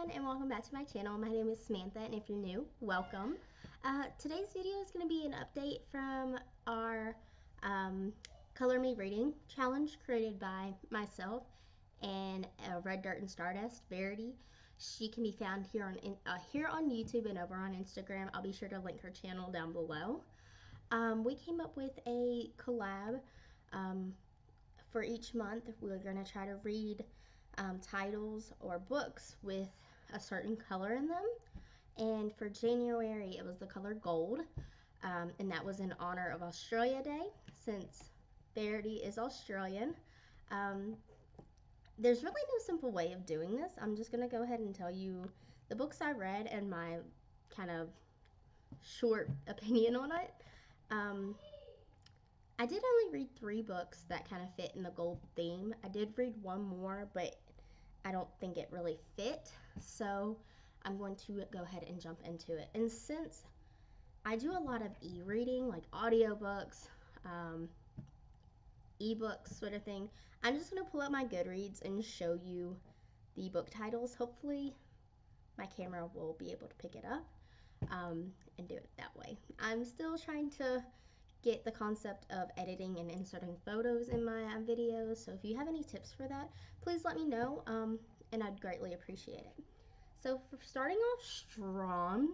everyone, and welcome back to my channel. My name is Samantha, and if you're new, welcome. Today's video is going to be an update from our Color Me Reading challenge created by myself and Red Dirt and Stardust, Verity. She can be found here on YouTube and over on Instagram. I'll be sure to link her channel down below. We came up with a collab for each month. We're going to try to read titles or books with a certain color in them. And for January, it was the color gold, and that was in honor of Australia Day, since Verity is Australian. There's really no simple way of doing this. I'm just going to go ahead and tell you the books I read and my kind of short opinion on it. I did only read 3 books that kind of fit in the gold theme. I did read one more, but I don't think it really fit, so I'm going to go ahead and jump into it. And since I do a lot of e-reading, like audiobooks, ebooks sort of thing, I'm just going to pull up my Goodreads and show you the book titles. Hopefully my camera will be able to pick it up and do it that way. I'm still trying to get the concept of editing and inserting photos in my videos, so if you have any tips for that, please let me know, and I'd greatly appreciate it. So for starting off strong,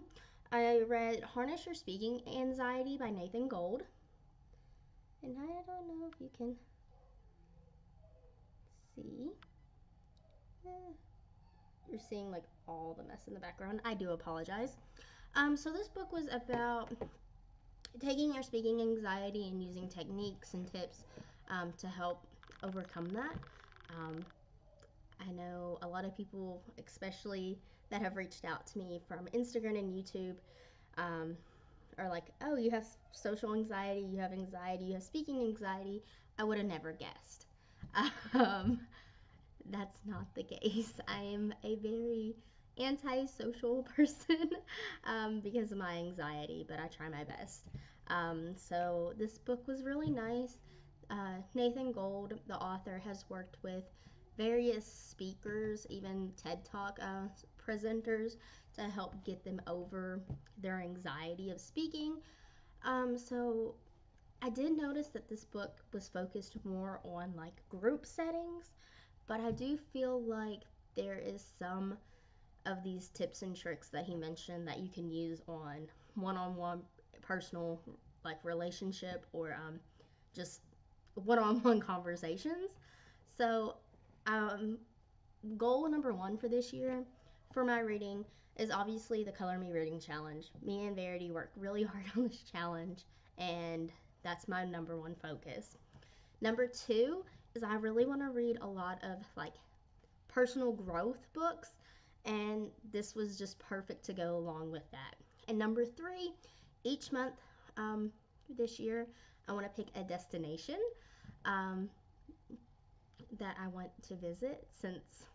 I read Harness Your Speaking Anxiety by Nathan Gold, and I don't know if you can see. You're seeing like all the mess in the background. I do apologize. So this book was about taking your speaking anxiety and using techniques and tips to help overcome that. I know a lot of people, especially that have reached out to me from Instagram and YouTube, are like, oh, you have social anxiety, you have speaking anxiety. I would have never guessed. That's not the case. I am a very antisocial person because of my anxiety, but I try my best. So this book was really nice. Nathan Gold, the author, has worked with various speakers, even TED Talk presenters, to help get them over their anxiety of speaking. So I did notice that this book was focused more on like group settings, but I do feel like there is some of these tips and tricks that he mentioned that you can use on one-on-one personal like relationship or just one-on-one conversations. So goal number 1 for this year for my reading is obviously the Color Me Reading Challenge. Me and Verity worked really hard on this challenge, and that's my number 1 focus. Number 2 is I really want to read a lot of like personal growth books, and this was just perfect to go along with that. And number 3, each month this year, I want to pick a destination that I want to visit, since,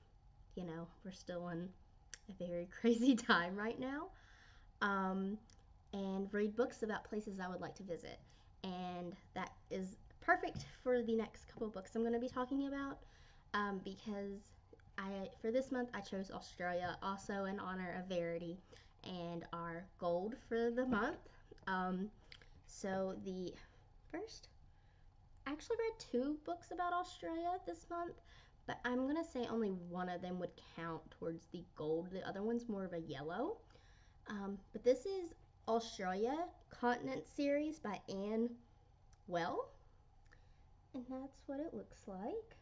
you know, we're still in a very crazy time right now, and read books about places I would like to visit. And that is perfect for the next couple books I'm going to be talking about, because for this month I chose Australia, also in honor of Verity and our gold for the month. So the first, I actually read 2 books about Australia this month, but I'm gonna say only one of them would count towards the gold. The other one's more of a yellow. But this is Australia Continent series by Ann Weil, and that's what it looks like.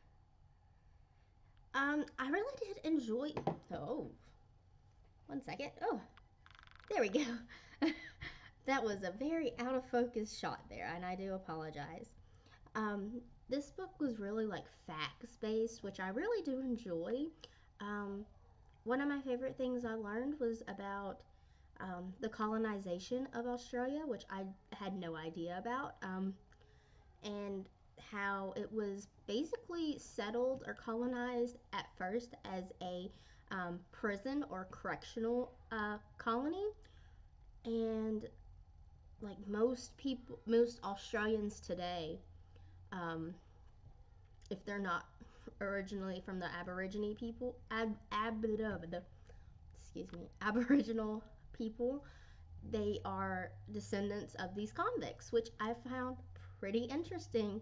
I really did enjoy. Oh, one second. Oh, there we go. That was a very out of focus shot there, and I do apologize. This book was really like facts based, which I really do enjoy. One of my favorite things I learned was about the colonization of Australia, which I had no idea about, and how it was basically settled or colonized at first as a prison or correctional colony, and like most Australians today, if they're not originally from the Aborigine people, excuse me, Aboriginal people, they are descendants of these convicts, which I found pretty interesting.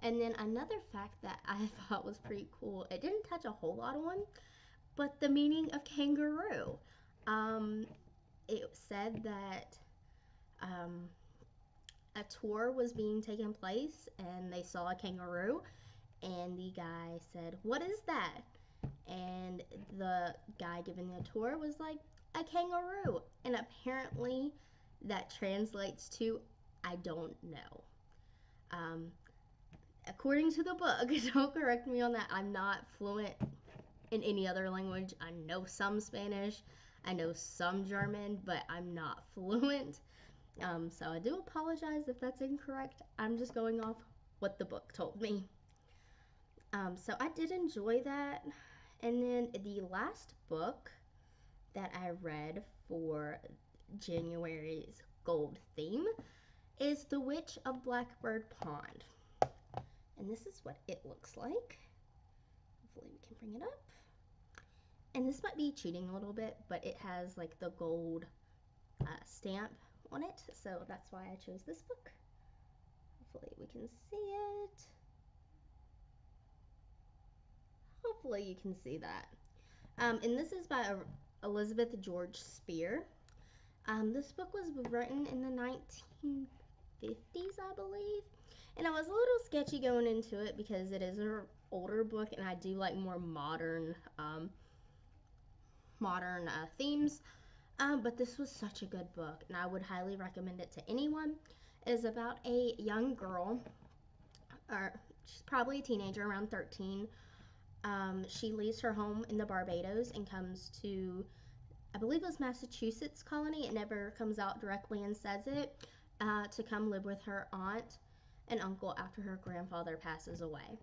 And then another fact that I thought was pretty cool, it didn't touch a whole lot on, but the meaning of kangaroo. Um, it said that um, a tour was being taken place and they saw a kangaroo, and the guy said, "What is that?" And the guy giving the tour was like, "A kangaroo." And apparently that translates to "I don't know." Um, according to the book, don't correct me on that. I'm not fluent in any other language. I know some Spanish, I know some German, but I'm not fluent. So I do apologize if that's incorrect. I'm just going off what the book told me. So I did enjoy that. And then the last book that I read for January's gold theme is The Witch of Blackbird Pond. And this is what it looks like. Hopefully we can bring it up. And this might be cheating a little bit, but it has like the gold stamp on it, so that's why I chose this book. Hopefully we can see it. Hopefully you can see that. And this is by Elizabeth George Spear. This book was written in the 1950s, I believe. And I was a little sketchy going into it because it is an older book, and I do like more modern themes. But this was such a good book, and I would highly recommend it to anyone. It is about a young girl, or she's probably a teenager, around 13. She leaves her home in the Barbados and comes to, I believe it was Massachusetts colony. It never comes out directly and says it, to come live with her aunt and uncle after her grandfather passes away.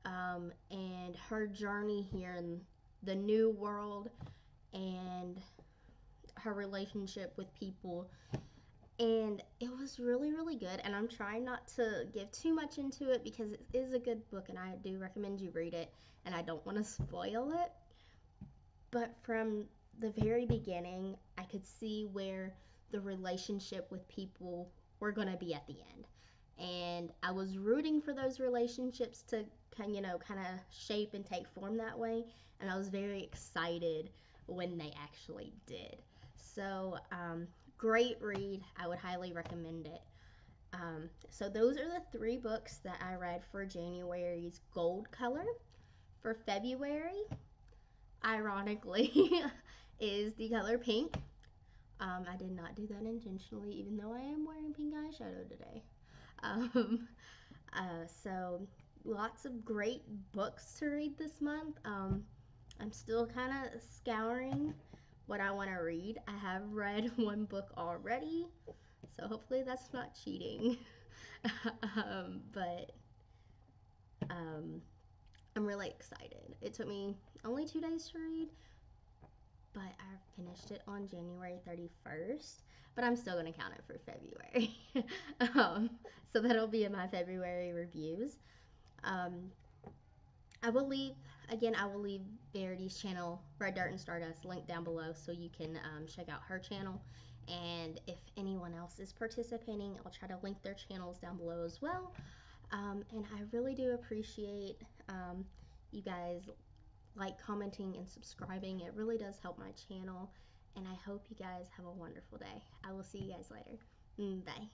And her journey here in the new world and her relationship with people, and it was really, really good. And I'm trying not to give too much into it because it is a good book and I do recommend you read it, and I don't want to spoil it. But from the very beginning, I could see where the relationship with people were going to be at the end, and I was rooting for those relationships to kind of shape and take form that way, and I was very excited when they actually did. So, great read. I would highly recommend it. So those are the three books that I read for January's gold color. For February, ironically, is the color pink. I did not do that intentionally, even though I am wearing pink eyeshadow today. Um, so lots of great books to read this month. I'm still kind of scouring what I want to read. I have read one book already, so hopefully that's not cheating. But I'm really excited. It took me only 2 days to read, but I finished it on January 31st. But I'm still going to count it for February. So that'll be in my February reviews. Um, I will leave Verity's channel, Red Dirt and Stardust, linked down below so you can check out her channel. And if anyone else is participating, I'll try to link their channels down below as well. And I really do appreciate you guys commenting, and subscribing. It really does help my channel. And I hope you guys have a wonderful day. I will see you guys later. Bye.